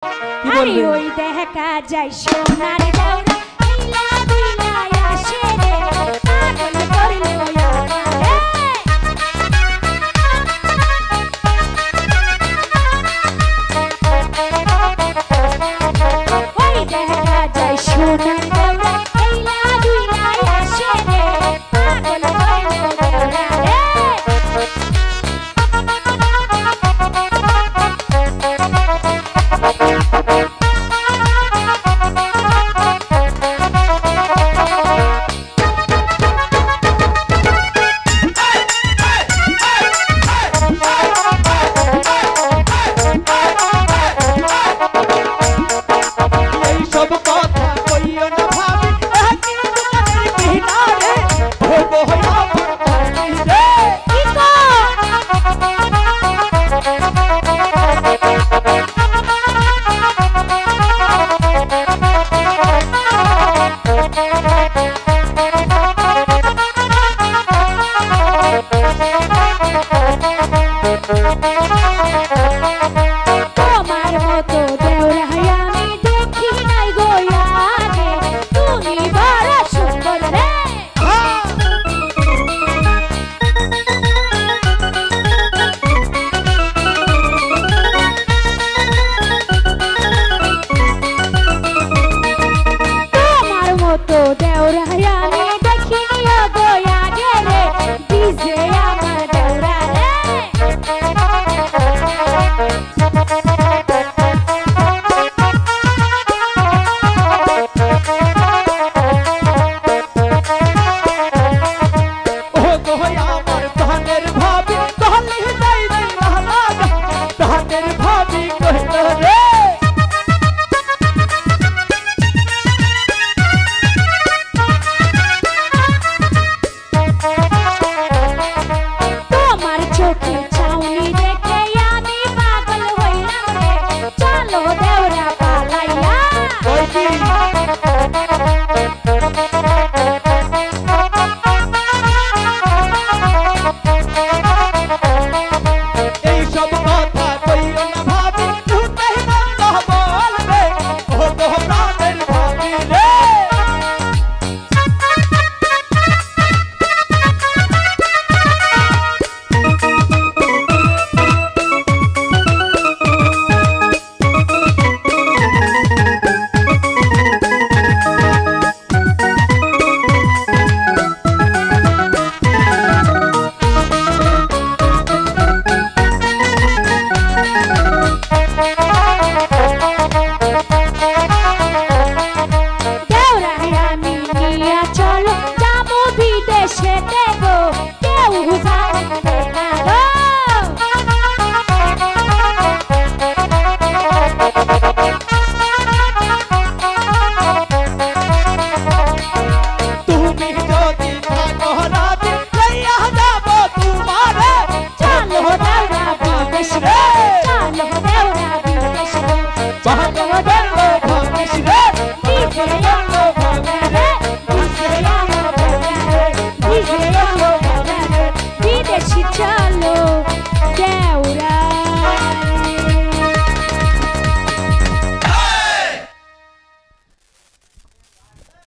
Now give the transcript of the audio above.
কি বলবে? ওই দেখা যায় সোনার দেওরা আইলা দুইলা আসে রে পাগল করলো আমারে। ওই দেখা যায় সোনার দেওরা আইলা দুইলা আসে রে পাগল করলো আমারে। তোমার মতো দেওরা আমি দেখি নাই গো আগে, তুমি বড় সুন্দর রে। তোমার মতো দেওরা আমি দেখি নাই গো আগে রে, ডিজে আমার দেওরা রে। তোমার চোখে চাউনি দেখে আমি পাগল হইলাম রে, চলো